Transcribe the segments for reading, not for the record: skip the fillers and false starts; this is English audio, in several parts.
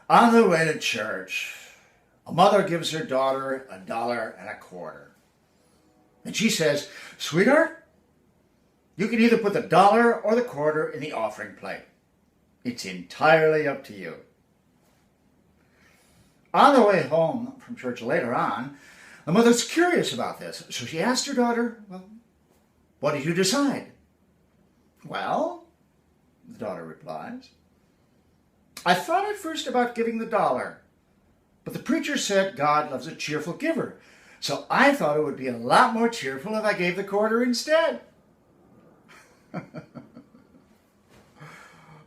On the way to church, a mother gives her daughter $1.25. And she says, "Sweetheart, you can either put the dollar or the quarter in the offering plate. It's entirely up to you." On the way home from church later on, the mother's curious about this. So she asked her daughter, "Well, what did you decide?" "Well," the daughter replies, "I thought at first about giving the dollar, but the preacher said God loves a cheerful giver. So I thought it would be a lot more cheerful if I gave the quarter instead."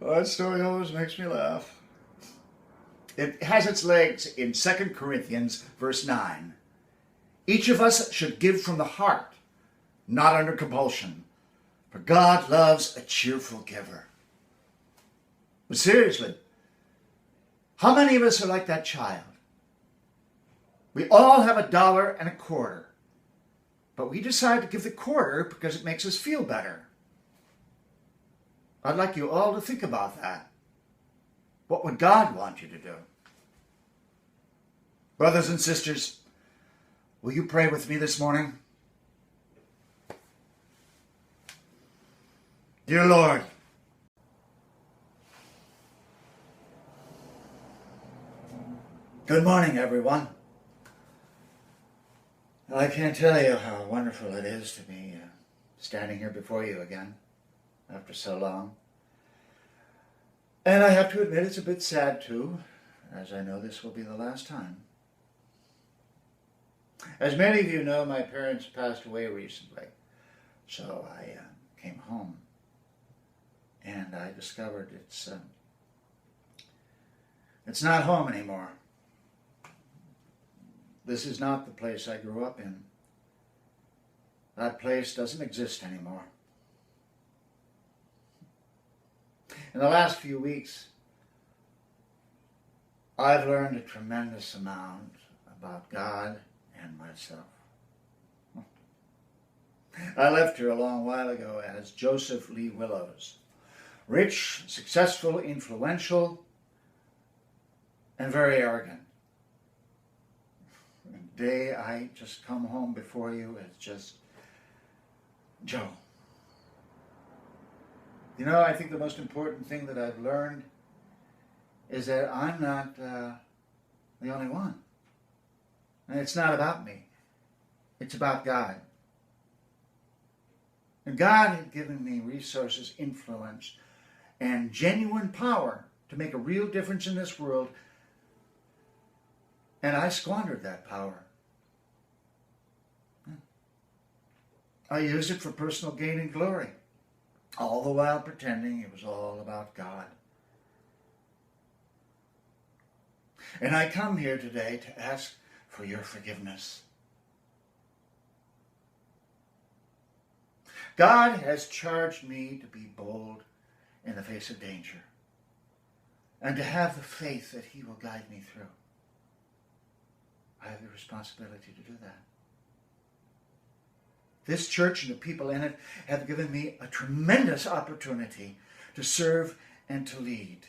That story always makes me laugh. It has its legs in 2 Corinthians verse 9. Each of us should give from the heart, not under compulsion, for God loves a cheerful giver. But seriously, how many of us are like that child? We all have $1.25, but we decide to give the quarter because it makes us feel better. I'd like you all to think about that. What would God want you to do? Brothers and sisters, will you pray with me this morning? Dear Lord, good morning, everyone. I can't tell you how wonderful it is to be standing here before you again after so long. And I have to admit it's a bit sad too, as I know this will be the last time. As many of you know, my parents passed away recently, so I came home and I discovered it's not home anymore. This is not the place I grew up in. That place doesn't exist anymore. In the last few weeks, I've learned a tremendous amount about God and myself. I left here a long while ago as Joseph Lee Willows, rich, successful, influential, and very arrogant. The day I just come home before you as just Joe. You know, I think the most important thing that I've learned is that I'm not the only one. And it's not about me. It's about God. And God had given me resources, influence, and genuine power to make a real difference in this world. And I squandered that power. I used it for personal gain and glory, all the while pretending it was all about God. And I come here today to ask for your forgiveness. God has charged me to be bold in the face of danger and to have the faith that He will guide me through. I have the responsibility to do that. This church and the people in it have given me a tremendous opportunity to serve and to lead.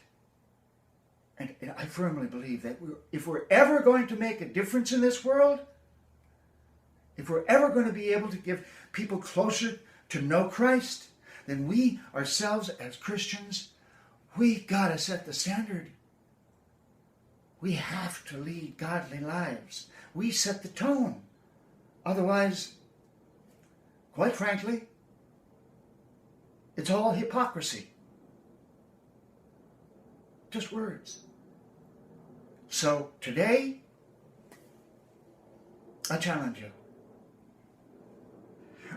And I firmly believe that if we're ever going to make a difference in this world, if we're ever going to be able to give people closer to know Christ, then we ourselves as Christians, we got to set the standard. We have to lead godly lives. We set the tone. Otherwise, quite frankly, it's all hypocrisy. Just words. So today, I challenge you.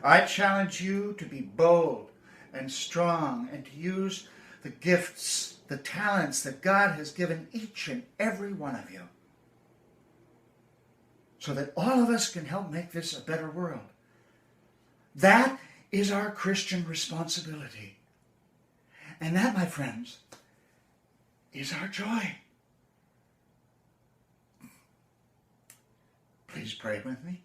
I challenge you to be bold and strong and to use the gifts, the talents that God has given each and every one of you so that all of us can help make this a better world. That is our Christian responsibility. And that, my friends, is our joy. Please pray with me.